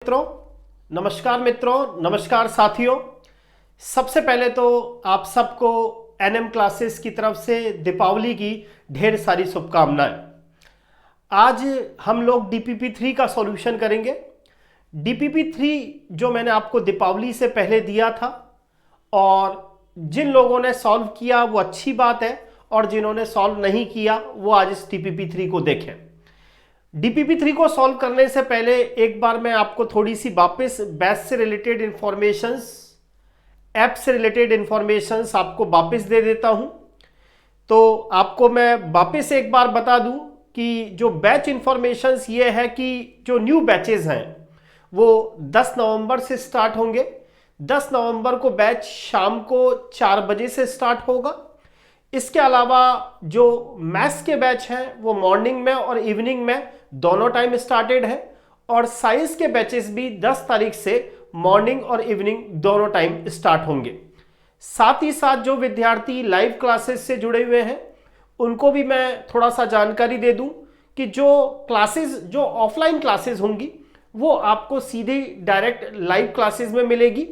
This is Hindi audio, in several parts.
मित्रों, नमस्कार साथियों। सबसे पहले तो आप सबको एनएम क्लासेस की तरफ से दीपावली की ढेर सारी शुभकामनाएं। आज हम लोग डीपीपी 3 का सॉल्यूशन करेंगे। डीपीपी 3 जो मैंने आपको दीपावली से पहले दिया था, और जिन लोगों ने सॉल्व किया वो अच्छी बात है, और जिन्होंने सॉल्व नहीं किया वो आज इस डीपीपी 3 को देखें। डीपीपी 3 को सॉल्व करने से पहले एक बार मैं आपको थोड़ी सी वापस बैच से रिलेटेड इंफॉर्मेशंस, ऐप से रिलेटेड इंफॉर्मेशंस आपको वापस दे देता हूं। तो आपको मैं वापस एक बार बता दूं कि जो बैच इंफॉर्मेशंस ये है कि जो न्यू बैचेस हैं वो 10 नवंबर से स्टार्ट होंगे। 10 नवंबर को बैच शाम को 4 बजे से स्टार्ट होगा। इसके अलावा जो मैथ्स के बैच हैं वो मॉर्निंग में और इवनिंग में दोनों टाइम स्टार्टेड है, और साइंस के बैचेस भी 10 तारीख से मॉर्निंग और इवनिंग दोनों टाइम स्टार्ट होंगे। साथ ही साथ जो विद्यार्थी लाइव क्लासेस से जुड़े हुए हैं उनको भी मैं थोड़ा सा जानकारी दे दूं कि जो क्लासेस, जो ऑफलाइन क्लासेस होंगी वो आपको सीधे डायरेक्ट लाइव क्लासेस में मिलेगी,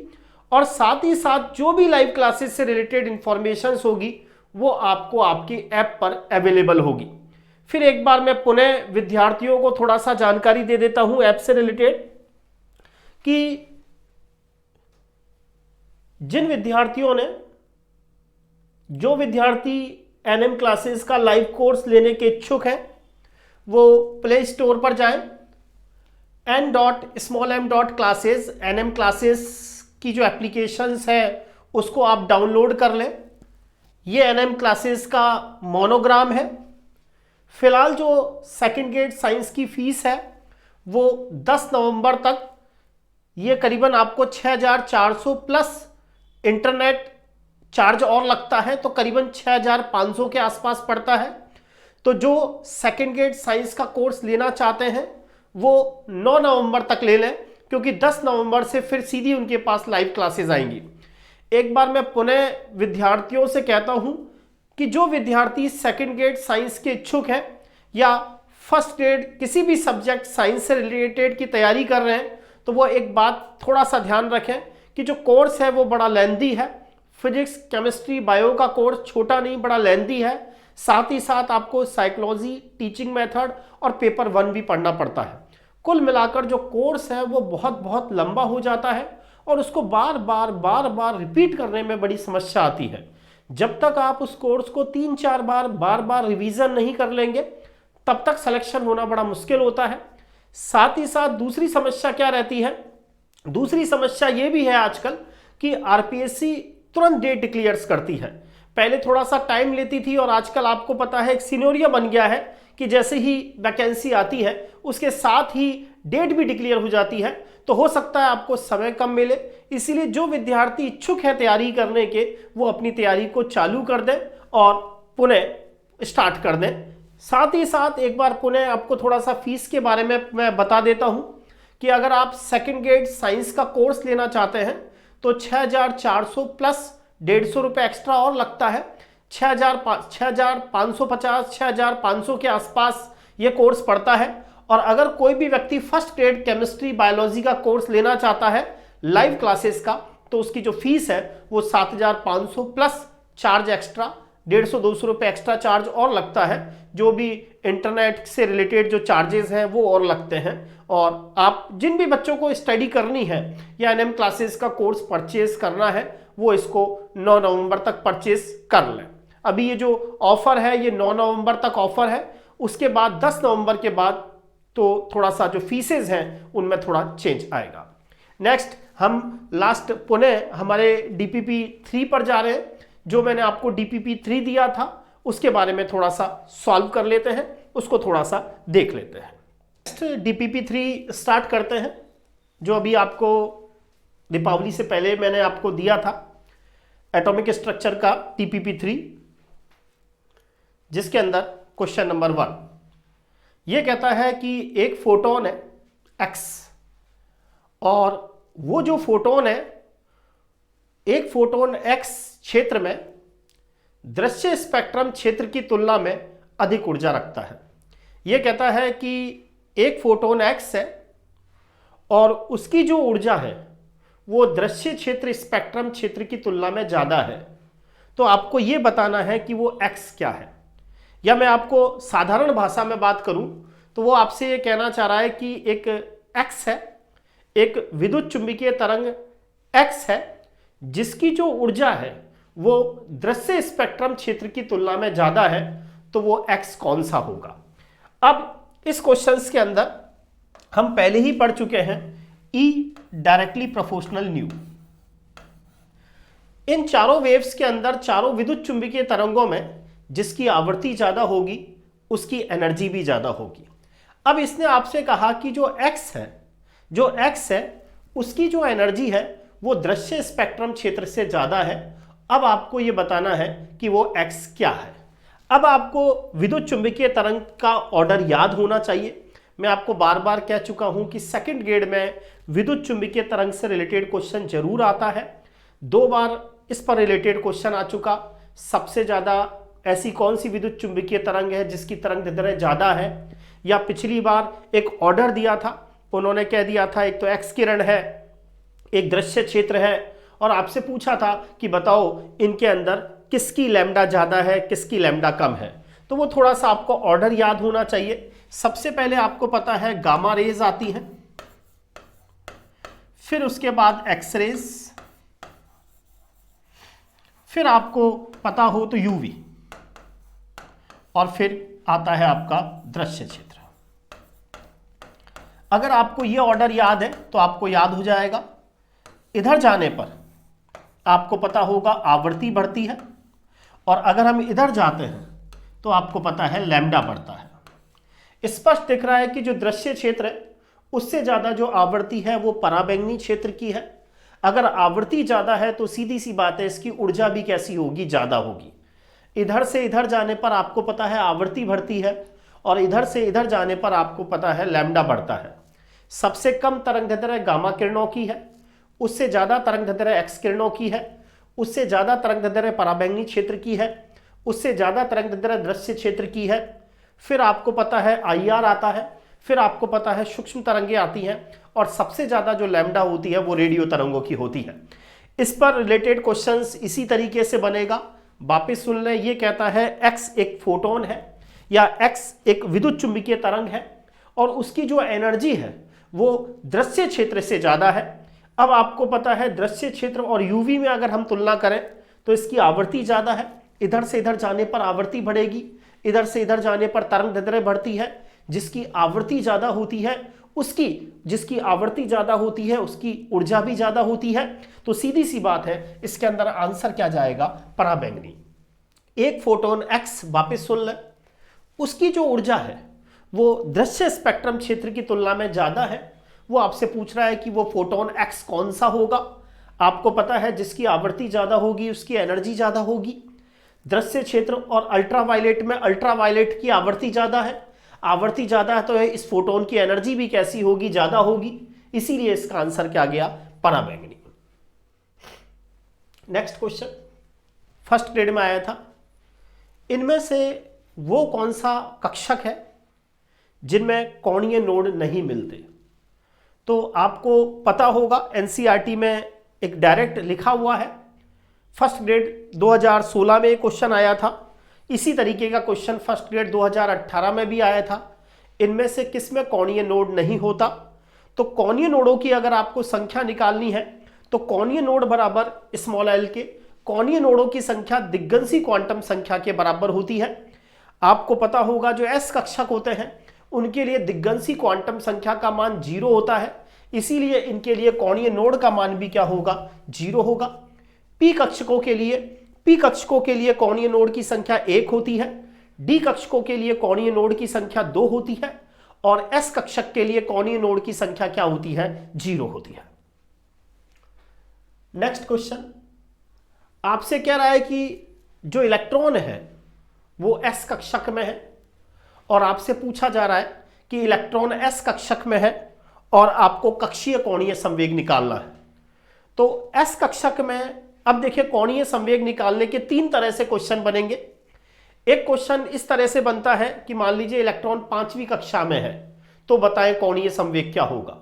और साथ ही साथ जो भी लाइव क्लासेस से रिलेटेड इंफॉर्मेशन होगी वो आपको आपकी ऐप पर अवेलेबल होगी। फिर एक बार मैं पुनः विद्यार्थियों को थोड़ा सा जानकारी दे देता हूं ऐप से रिलेटेड कि जिन विद्यार्थियों ने, जो विद्यार्थी एनएम क्लासेस का लाइव कोर्स लेने के इच्छुक हैं वो प्ले स्टोर पर जाएं, n.m.classes, एनएम क्लासेस की जो एप्लीकेशंस है उसको आप डाउनलोड कर लें। ये एनएम क्लासेस का मोनोग्राम है। फिलहाल जो सेकंड ग्रेड साइंस की फीस है वो 10 नवंबर तक ये करीबन आपको 6400 प्लस इंटरनेट चार्ज और लगता है, तो करीबन 6500 के आसपास पड़ता है। तो जो सेकंड ग्रेड साइंस का कोर्स लेना चाहते हैं वो 9 नवंबर तक ले लें, क्योंकि 10 नवंबर से फिर सीधी उनके पास लाइव क्लासेस आएंगी। एक बार मैं पुनः विद्यार्थियों से कहता हूं कि जो विद्यार्थी सेकंड ग्रेड साइंस के इच्छुक हैं या फर्स्ट ग्रेड किसी भी सब्जेक्ट साइंस से रिलेटेड की तैयारी कर रहे हैं, तो वो एक बात थोड़ा सा ध्यान रखें कि जो कोर्स है वो बड़ा लेंथी है। फिजिक्स, केमिस्ट्री, बायो का कोर्स छोटा नहीं, बड़ा लेंथी है। साथ ही साथ आपको साइकोलॉजी, टीचिंग मेथड और पेपर 1 भी पढ़ना पड़ता है। कुल मिलाकर जो कोर्स है वो बहुत बहुत लंबा हो जाता है, और उसको बार बार रिपीट करने में बड़ी समस्या आती है। जब तक आप उस कोर्स को 3-4 बार रिवीजन नहीं कर लेंगे तब तक सिलेक्शन होना बड़ा मुश्किल होता है। साथ ही साथ दूसरी समस्या क्या रहती है, दूसरी समस्या ये भी है आजकल कि आरपीएससी तुरंत डेट डिक्लेयर्स करती है। पहले थोड़ा सा टाइम लेती थी, और आजकल आपको पता है एक सिनेरियो बन गया है कि जैसे ही वैकेंसी आती है उसके साथ ही डेट भी डिक्लेयर हो जाती है, तो हो सकता है आपको समय कम मिले। इसीलिए जो विद्यार्थी इच्छुक है तैयारी करने के वो अपनी तैयारी को चालू कर दें और पुनः स्टार्ट कर दें। साथ ही साथ एक बार पुनः आपको थोड़ा सा फीस के बारे में मैं बता देता हूं कि अगर आप सेकंड ग्रेड साइंस का कोर्स लेना चाहते हैं तो 6400 प्लस 150 रुपये एक्स्ट्रा और लगता है। 6550, 6500 के आसपास ये कोर्स पड़ता है। और अगर कोई भी व्यक्ति फर्स्ट ग्रेड केमिस्ट्री, बायोलॉजी का कोर्स लेना चाहता है लाइव क्लासेस का, तो उसकी जो फीस है वो 7500 प्लस चार्ज एक्स्ट्रा 150-200 रुपये एक्स्ट्रा चार्ज और लगता है। जो भी इंटरनेट से रिलेटेड जो चार्जेस हैं वो और लगते हैं। और आप जिन भी बच्चों को स्टडी करनी है या एनएम क्लासेस का कोर्स परचेज करना है वो इसको 9 नवंबर तक परचेज कर लें। अभी ये जो ऑफर है ये 9 नवंबर तक ऑफर है। उसके बाद 10 नवंबर के बाद तो थोड़ा सा जो फीसेज हैं उनमें थोड़ा चेंज आएगा। नेक्स्ट हम लास्ट पुनः हमारे डीपीपी 3 पर जा रहे हैं। जो मैंने आपको डीपीपी 3 दिया था उसके बारे में थोड़ा सा सॉल्व कर लेते हैं, उसको थोड़ा सा देख लेते हैं। नेक्स्ट डीपीपी 3 स्टार्ट करते हैं। जो अभी आपको दीपावली से पहले मैंने आपको दिया था एटॉमिक स्ट्रक्चर का डीपीपी 3, जिसके अंदर क्वेश्चन नंबर 1 ये कहता है कि एक फोटोन है एक्स, और वो जो फोटोन है, एक फोटोन एक्स क्षेत्र में दृश्य स्पेक्ट्रम क्षेत्र की तुलना में अधिक ऊर्जा रखता है। यह कहता है कि एक फोटोन एक्स है और उसकी जो ऊर्जा है वो दृश्य क्षेत्र स्पेक्ट्रम क्षेत्र की तुलना में ज़्यादा है, तो आपको ये बताना है कि वो x क्या है। या मैं आपको साधारण भाषा में बात करूं तो वो आपसे ये कहना चाह रहा है कि एक x है, एक विद्युत चुंबकीय तरंग x है जिसकी जो ऊर्जा है वो दृश्य स्पेक्ट्रम क्षेत्र की तुलना में ज़्यादा है, तो वो x कौन सा होगा। अब इस क्वेश्चंस के अंदर हम पहले ही पढ़ चुके हैं E डायरेक्टली प्रोपोर्शनल न्यू। इन चारों वेव्स के अंदर चारों विद्युत चुंबकीय तरंगों में जिसकी आवृत्ति ज्यादा होगी उसकी एनर्जी भी ज्यादा होगी। अब इसने आपसे कहा कि जो x है उसकी जो एनर्जी है वो दृश्य स्पेक्ट्रम क्षेत्र से ज्यादा है। अब आपको ये बताना है कि वो x क्या है। अब आपको विद्युत चुंबकीय तरंग का ऑर्डर याद होना चाहिए। मैं आपको बार बार कह चुका हूं कि सेकंड ग्रेड में विद्युत चुंबकीय तरंग से रिलेटेड क्वेश्चन जरूर आता है। 2 बार इस पर रिलेटेड क्वेश्चन आ चुका। सबसे ज्यादा ऐसी कौन सी विद्युत चुंबकीय तरंग है जिसकी तरंग दैर्ध्य ज्यादा है, या पिछली बार एक ऑर्डर दिया था, उन्होंने कह दिया था एक तो एक्स किरण है, एक दृश्य क्षेत्र है, और आपसे पूछा था कि बताओ इनके अंदर किसकी लैम्डा ज्यादा है किसकी लैम्डा कम है। तो वो थोड़ा सा आपको ऑर्डर याद होना चाहिए। सबसे पहले आपको पता है गामा रेज आती है, फिर उसके बाद एक्स रेज, फिर आपको पता हो तो यूवी, और फिर आता है आपका दृश्य क्षेत्र। अगर आपको यह ऑर्डर याद है तो आपको याद हो जाएगा। इधर जाने पर आपको पता होगा आवृत्ति बढ़ती है, और अगर हम इधर जाते हैं तो आपको पता है लैम्डा बढ़ता है। स्पष्ट दिख रहा है कि जो दृश्य क्षेत्र है उससे ज्यादा जो आवृत्ति है वो पराबैंगनी क्षेत्र की है। अगर आवृत्ति ज्यादा है तो सीधी सी बात है इसकी ऊर्जा भी कैसी होगी, ज्यादा होगी। इधर से इधर जाने पर आपको पता है आवृत्ति बढ़ती है, और इधर से इधर जाने पर आपको पता है लैम्डा बढ़ता है। सबसे कम तरंगदैर्घ्य गामा किरणों की है, उससे ज्यादा तरंगदैर्घ्य एक्स किरणों की है, उससे ज्यादा तरंगदैर्घ्य पराबैंगनी क्षेत्र की है, उससे ज्यादा तरंगदैर्घ्य दृश्य क्षेत्र की है। फिर आपको पता है IR आता है, फिर आपको पता है सूक्ष्म तरंगें आती हैं, और सबसे ज्यादा जो लैम्डा होती है वो रेडियो तरंगों की होती है। इस पर रिलेटेड क्वेश्चंस इसी तरीके से बनेगा। वापस सुन लें, ये कहता है x एक फोटोन है या x एक विद्युत चुंबकीय तरंग है, और उसकी जो एनर्जी है वो दृश्य क्षेत्र से ज्यादा है। अब आपको पता है दृश्य क्षेत्र और यूवी में अगर हम तुलना करें तो इसकी आवृत्ति ज्यादा है। इधर से इधर जाने पर आवृत्ति बढ़ेगी, इधर से इधर जाने पर तरंगदैर्घ्य बढ़ती है। जिसकी आवृत्ति ज्यादा होती है जिसकी आवृत्ति ज्यादा होती है उसकी ऊर्जा भी ज्यादा होती है। तो सीधी सी बात है इसके अंदर आंसर क्या जाएगा, पराबैंगनी। एक फोटोन x, वापस सुन लें, उसकी जो ऊर्जा है वो दृश्य स्पेक्ट्रम क्षेत्र की तुलना में ज्यादा है। वो आपसे पूछ रहा है कि वो फोटोन x कौन सा होगा। आपको पता है जिसकी आवृत्ति ज्यादा होगी उसकी एनर्जी ज्यादा होगी। दृश्य क्षेत्र और अल्ट्रावायलेट में अल्ट्रावायलेट की आवृत्ति ज्यादा है, आवृत्ति ज्यादा है तो इस फोटोन की एनर्जी भी कैसी होगी, ज्यादा होगी। इसीलिए इसका आंसर क्या गया, पराबैंगनी। नेक्स्ट क्वेश्चन फर्स्ट ग्रेड में आया था, इनमें से वो कौन सा कक्षक है जिनमें कोणीय नोड नहीं मिलते। तो आपको पता होगा एनसीईआरटी में एक डायरेक्ट लिखा हुआ है। फर्स्ट ग्रेड 2016 में क्वेश्चन आया था, इसी तरीके का क्वेश्चन फर्स्ट ग्रेड 2018 में भी आया था। इनमें से किस में कोणीय नोड नहीं होता। तो कोणीय नोडों की अगर आपको संख्या निकालनी है तो कोणीय नोड बराबर स्मॉल l के कोणीय नोडों की संख्या दिग्गंसी क्वांटम संख्या के बराबर होती है। आपको पता होगा जो s कक्षक होते हैं उनके लिए दिग्गंसी क्वांटम संख्या का मान 0 होता है, इसीलिए इनके लिए कोणीय नोड का मान भी क्या होगा, 0 होगा। p कक्षकों के लिए कोणीय नोड की संख्या 1 होती है, d कक्षकों के लिए कोणीय नोड की संख्या 2 होती है, और s कक्षक के लिए कोणीय नोड की संख्या क्या होती है, 0 होती है। नेक्स्ट क्वेश्चन आपसे कह रहा है कि जो इलेक्ट्रॉन है वो s कक्षक में है, और आपसे पूछा जा रहा है कि इलेक्ट्रॉन s कक्षक में है और आपको कक्षीय कोणीय संवेग निकालना है। तो s कक्षक में अब देखिए कोणीय संवेग निकालने के 3 तरह से क्वेश्चन बनेंगे। एक क्वेश्चन इस तरह से बनता है कि मान लीजिए इलेक्ट्रॉन 5वीं कक्षा में है, तो बताएं कोणीय संवेग क्या होगा।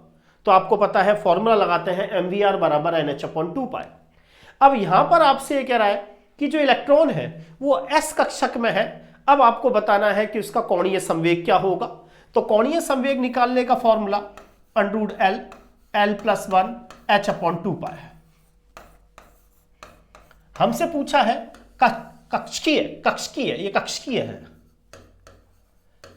तो आपको पता है फॉर्मूला लगाते हैं mvr बराबर NH/2 पाई। अब यहां पर आपसे कह रहा है कि जो इलेक्ट्रॉन है वो s कक्षक में है। अब आपको बताना है कि उसका कोणीय संवेग क्या होगा। तो कोणीय संवेग निकालने का फॉर्मूला √L L+1 H/2 पाई है। हमसे पूछा है कक्षकीय ये कक्षकीय है,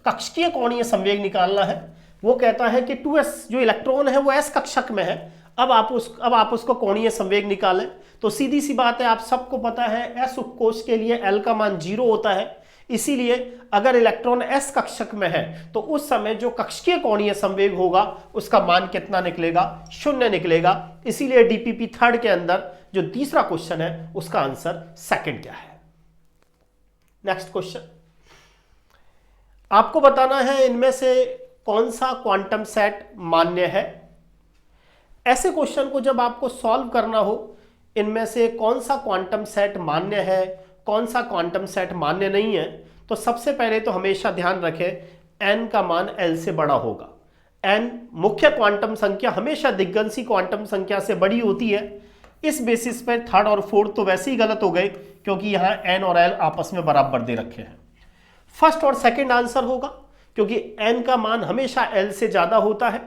कक्षकीय कोणीय संवेग निकालना है। वो कहता है कि 2s जो इलेक्ट्रॉन है वो s कक्षक में है। अब आप उसको कोणीय संवेग निकालें तो सीधी सी बात है, आप सबको पता है s उपकोष के लिए L का मान 0 होता है। इसीलिए अगर इलेक्ट्रॉन s कक्षक में है तो उस समय जो कक्षकीय कोणीय संवेग होगा उसका मान कितना निकलेगा, 0 निकलेगा। इसीलिए डीपीपी थर्ड के अंदर जो तीसरा क्वेश्चन है उसका आंसर सेकंड क्या है। नेक्स्ट क्वेश्चन, आपको बताना है इनमें से कौन सा क्वांटम सेट मान्य है। ऐसे क्वेश्चन को जब आपको सॉल्व करना हो, इनमें से कौन सा क्वांटम सेट मान्य है, कौन सा क्वांटम सेट मान्य नहीं है, तो सबसे पहले तो हमेशा ध्यान रखें n का मान L से बड़ा होगा। n मुख्य क्वांटम संख्या हमेशा दिग्गंशी क्वांटम संख्या से बड़ी होती है। इस बेसिस पर थर्ड और फोर्थ तो वैसे ही गलत हो गए क्योंकि यहां n और L आपस में बराबर दे रखे हैं। फर्स्ट और सेकंड आंसर होगा क्योंकि n का मान हमेशा L से ज्यादा होता है।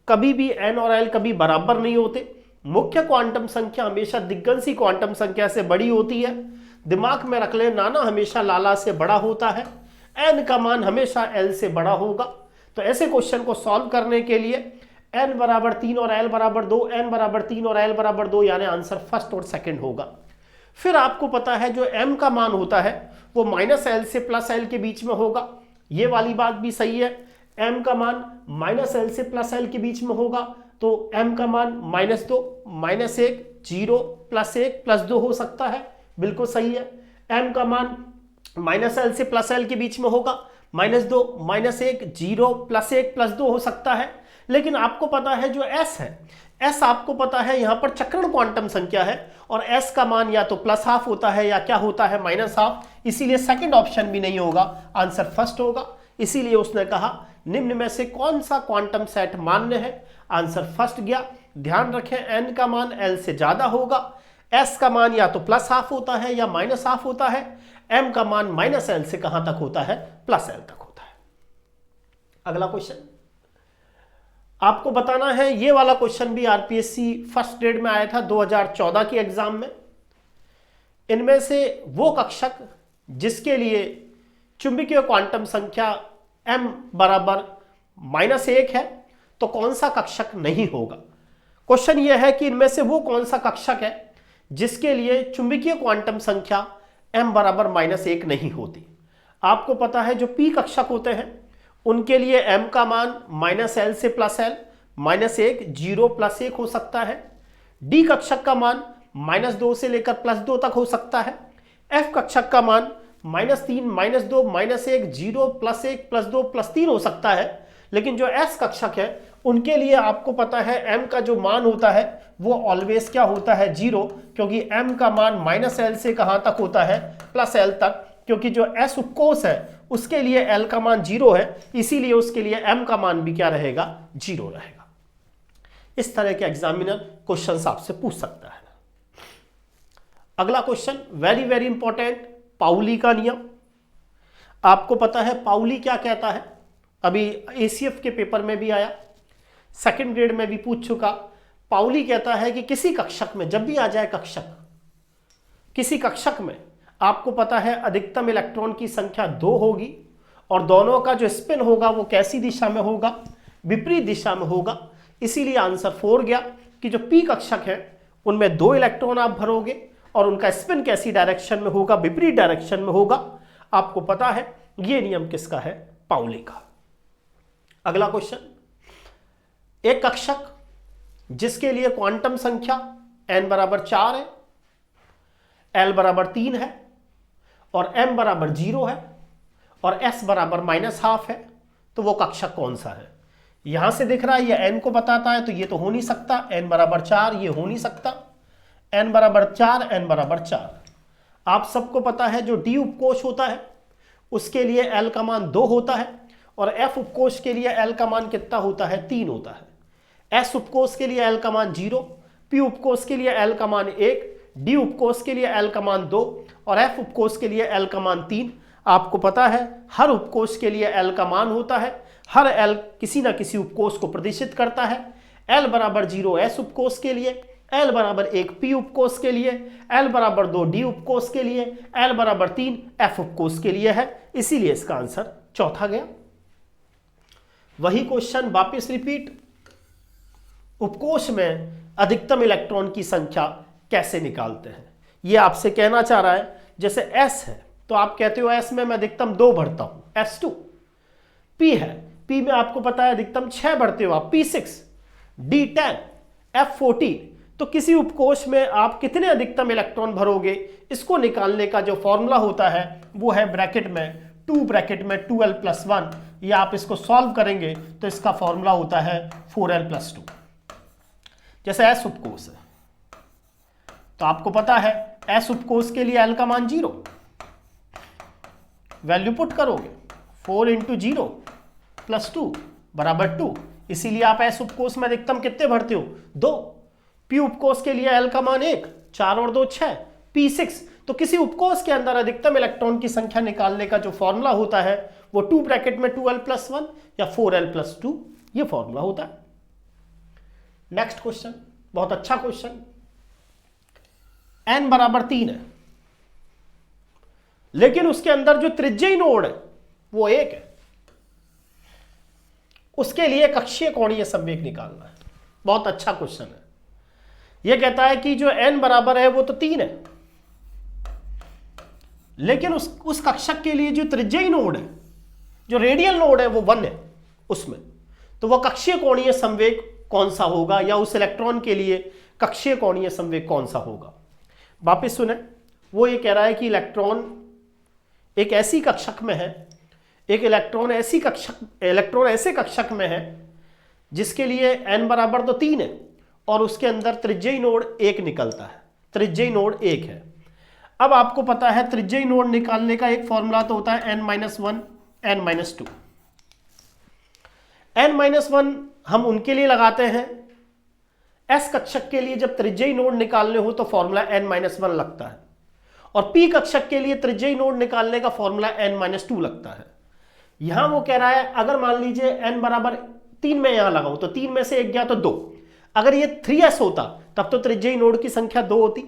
कभी भी n और L कभी बराबर नहीं होते। मुख्य क्वांटम संख्या हमेशा दिग्गंशी क्वांटम संख्या से बड़ी होती है। दिमाग में रख ले, नाना हमेशा लाला से बड़ा होता है। n का मान हमेशा L से बड़ा होगा। तो ऐसे क्वेश्चन को सॉल्व करने के लिए n बराबर 3 और L बराबर 2, n बराबर 3 और L बराबर 2, यानी आंसर फर्स्ट और सेकंड होगा। फिर आपको पता है जो m का मान होता है वो -L से +L के बीच में होगा। ये वाली बात भी सही है, m का मान -L से +L के बीच में होगा। तो m का मान -2, -1, 0, +1, +2 हो सकता है, बिल्कुल सही है। m का मान -L से +L के बीच में होगा, -2, -1, 0, +1, +2 हो सकता है। लेकिन आपको पता है जो s है, s आपको पता है यहां पर चक्रण क्वांटम संख्या है और s का मान या तो +½ होता है या क्या होता है -½ इसीलिए सेकंड ऑप्शन भी नहीं होगा, आंसर फर्स्ट होगा। इसीलिए उसने कहा निम्न में से कौन सा क्वांटम सेट मान्य है, आंसर फर्स्ट गया। ध्यान रखें n का मान L से ज्यादा होगा, s का मान या तो +½ होता है या -½ होता है, m का मान -L से कहां तक होता है, +L तक होता है। अगला क्वेश्चन आपको बताना है, ये वाला क्वेश्चन भी आरपीएससी फर्स्ट ग्रेड में आया था 2014 के एग्जाम में। इनमें से वो कक्षक जिसके लिए चुंबकीय क्वांटम संख्या m बराबर -1 है तो कौन सा कक्षक नहीं होगा। क्वेश्चन यह है कि इनमें से वो कौन सा कक्षक है जिसके लिए चुंबकीय क्वांटम संख्या m बराबर -1 नहीं होती। आपको पता है जो p कक्षक होते हैं उनके लिए m का मान -L से +L, -1, 0, +1 हो सकता है। d कक्षक का मान -2 से लेकर +2 तक हो सकता है। f कक्षक का मान -3, -2, -1, 0, +1, +2, +3 हो सकता है। लेकिन जो s कक्षक है उनके लिए आपको पता है m का जो मान होता है वो ऑलवेज क्या होता है, 0, क्योंकि m का मान -L से कहां तक होता है, +L तक, क्योंकि जो s उपकोष है उसके लिए L का मान 0 है, इसीलिए उसके लिए m का मान भी क्या रहेगा, 0 रहेगा। इस तरह के एग्जामिनर क्वेश्चन आपसे पूछ सकता है। अगला question very very important, Pauli का नियम। आपको पता है पाउली क्या कहता है, अभी एसीएफ के पेपर में भी आया, सेकंड ग्रेड में भी पूछ चुका। पाउली कहता है कि किसी कक्षक में, जब भी आ जाए कक्षक, किसी कक्षक में आपको पता है अधिकतम इलेक्ट्रॉन की संख्या 2 होगी और दोनों का जो स्पिन होगा वो कैसी दिशा में होगा, विपरीत दिशा में होगा। इसीलिए आंसर 4 गया कि जो p कक्षक है उनमें 2 इलेक्ट्रॉन आप भरोगे और उनका स्पिन कैसी डायरेक्शन में होगा, विपरीत डायरेक्शन में होगा। आपको पता है ये नियम किसका है, पाउली का। अगला क्वेश्चन, एक कक्षक जिसके लिए क्वांटम संख्या n बराबर 4 है, L बराबर 3 है और m बराबर 0 है और s बराबर -½ है, तो वो कक्षक कौन सा है। यहां से दिख रहा है ये n को बताता है, तो ये तो हो नहीं सकता, n बराबर 4 ये हो नहीं सकता, n बराबर 4, n बराबर 4। आप सबको पता है जो d उपकोष होता है उसके लिए L का मान 2 होता है और f उपकोष के लिए L का मान कितना होता है, 3 होता है। एस उपकोष के लिए एल का मान 0, पी उपकोष के लिए एल का मान 1, डी उपकोष के लिए एल का मान 2 और एफ उपकोष के लिए एल का मान 3। आपको पता है हर उपकोष के लिए एल का मान होता है, हर एल किसी ना किसी उपकोष को प्रदर्शित करता है। एल बराबर 0 एस उपकोष के लिए, एल बराबर 1 पी उपकोष के लिए, एल बराबर 2 डी उपकोष के लिए, एल बराबर 3 एफ उपकोष के लिए है, इसीलिए इसका आंसर चौथा गया। वही क्वेश्चन वापस रिपीट, उपकोष में अधिकतम इलेक्ट्रॉन की संख्या कैसे निकालते हैं। ये आपसे कहना चाह रहा है जैसे S है तो आप कहते हो S में मैं अधिकतम 2 भरता हूं, S2। P है, P में आपको पता है अधिकतम 6 भरते हो आप, P6, D10, F14। तो किसी उपकोष में आप कितने अधिकतम इलेक्ट्रॉन भरोगे, इसको निकालने का जो फॉर्मूला होता है वो है ब्रैकेट में 2 ब्रैकेट में 2l+1। ये आप इसको सॉल्व करेंगे तो इसका फॉर्मूला होता है 4l+2। जैसे S उपकोष है तो आपको पता है S उपकोष के लिए L का मान 0, वैल्यू पुट करोगे 4 × 0 + 2 बराबर 2, इसीलिए आप S उपकोष में अधिकतम कितने भरते हो, 2। P उपकोष के लिए L का मान 1, 4 और 2 6, P6। तो किसी उपकोष के अंदर अधिकतम इलेक्ट्रॉन की संख्या निकालने का जो फॉर्मूला होता है वो 2 ब्रैकेट में 2l+1 या 4l+2 ये फॉर्मूला होता है। नेक्स्ट क्वेश्चन, बहुत अच्छा क्वेश्चन। n बराबर 3 है लेकिन उसके अंदर जो त्रिज्यीय नोड है वो 1 है, उसके लिए कक्षीय कोणीय संवेग निकालना है। बहुत अच्छा क्वेश्चन है। यह कहता है कि जो n बराबर है वो तो 3 है लेकिन उस कक्षक के लिए जो त्रिज्यीय नोड है, जो रेडियल नोड है वो 1 है उसमें, तो वह कक्षीय कोणीय संवेग कौन सा होगा या उस इलेक्ट्रॉन के लिए कक्षीय कोणीय संवेग कौन सा होगा। वापिस सुने, वो ये कह रहा है कि इलेक्ट्रॉन एक ऐसी कक्षक में है, एक इलेक्ट्रॉन ऐसे कक्षक में है जिसके लिए n बराबर तो 3 है और उसके अंदर त्रिज्यीय नोड 1 निकलता है, त्रिज्यीय नोड 1 है। अब आपको पता है त्रिज्यीय नोड निकालने का एक फॉर्मूला तो होता है n-1 n-2। n-1 हम उनके लिए लगाते हैं, S कक्षक के लिए जब त्रिज्यीय नोड निकालने हो तो फॉर्मूला n-1 लगता है और P कक्षक के लिए त्रिज्यीय नोड निकालने का फॉर्मूला n-2 लगता है। यहां वो कह रहा है अगर मान लीजिए n बराबर 3 में यहां लगाऊं तो 3 में से 1 गया तो 2। अगर ये 3s होता तब तो त्रिज्यीय नोड की संख्या 2 होती,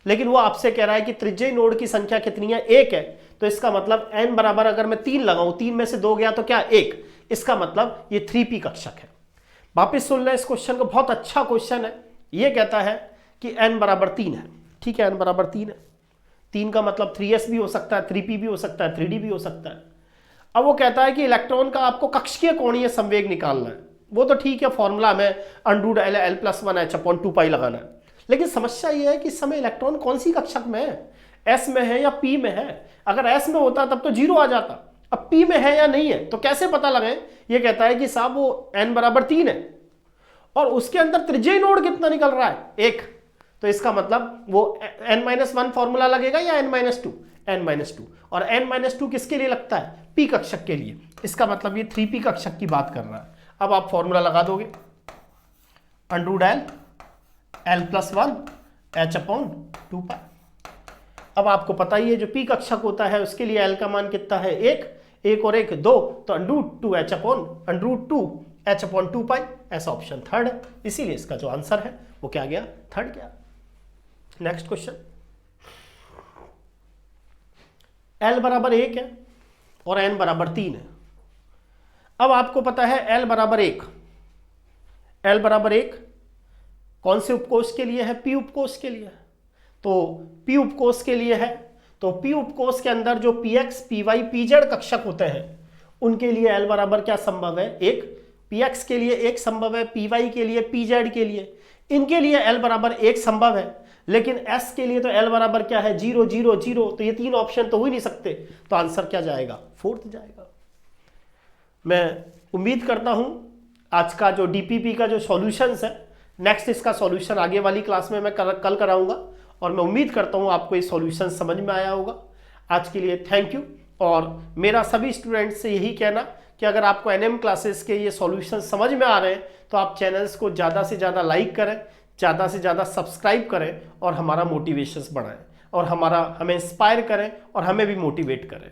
लेकिन वो आपसे कह रहा है कि त्रिज्यीय नोड की संख्या कितनी है, 1 है। तो इसका मतलब n बराबर अगर मैं 3 लगाऊं, 3 में से 2 गया तो क्या 1, इसका मतलब ये 3p कक्षक है। वापिस सुन लें इस क्वेश्चन को, बहुत अच्छा क्वेश्चन है। ये कहता है कि n बराबर 3 है, ठीक है, n बराबर 3 है। 3 का मतलब 3s भी हो सकता है, 3p भी हो सकता है, 3d भी हो सकता है। अब वो कहता है कि इलेक्ट्रॉन का आपको कक्षीय कोणीय संवेग निकालना है। वो तो ठीक है, फॉर्मूला में √L+1h/2π लगाना है, लेकिन समस्या ये है कि इस समय इलेक्ट्रॉन कौन सी कक्षक में है, s में है या p में है। अगर s में होता तब तो 0 आ जाता, अब p में है या नहीं है तो कैसे पता लगे। ये कहता है कि साहब वो n बराबर 3 है और उसके अंदर त्रिज्यीय नोड कितना निकल रहा है, 1। तो इसका मतलब वो n-1 फॉर्मूला लगेगा या n-2, n-2। और n-2 किसके लिए लगता है, p कक्षक के लिए। इसका मतलब ये 3p कक्षक की बात कर रहा है। अब आप फॉर्मूला लगा दोगे √L+1h/2π। अब आपको पता ही है जो p कक्षक होता है उसके लिए l का मान कितना है, 1 और 1 2, तो √2h/2π। ऐसा ऑप्शन थर्ड है, इसीलिए इसका जो आंसर है वो क्या गया, थर्ड गया। नेक्स्ट क्वेश्चन, l बराबर 1 है और n बराबर 3 है। अब आपको पता है l बराबर 1, l बराबर 1 कौन से उपकोष के लिए है, p उपकोष के लिए है। तो p उपकोष के लिए है तो p उपकोष के अंदर जो px, py, pz कक्षक होते हैं उनके लिए l बराबर क्या संभव है, 1। px के लिए 1 संभव है, py के लिए, pz के लिए, इनके लिए l बराबर 1 संभव है, लेकिन s के लिए तो l बराबर क्या है, 0 0 0। तो ये 3 ऑप्शन तो हो ही नहीं सकते, तो आंसर क्या जाएगा, 4th जाएगा। मैं उम्मीद करता हूं आज का जो डीपीपी का जो सॉल्यूशंस है, नेक्स्ट इसका सॉल्यूशन आगे वाली क्लास में मैं कल कराऊंगा और मैं उम्मीद करता हूं आपको ये सॉल्यूशन समझ में आया होगा। आज के लिए थैंक यू। और मेरा सभी स्टूडेंट्स से यही कहना कि अगर आपको एनएम क्लासेस के ये सॉल्यूशन समझ में आ रहे हैं तो आप चैनल्स को ज़्यादा से ज़्यादा लाइक करें, ज़्यादा से ज़्यादा सब्सक्राइब करें और हमारा मोटिवेशंस बढ़ाएं और हमें इंस्पायर करें और हमें भी मोटिवेट करें।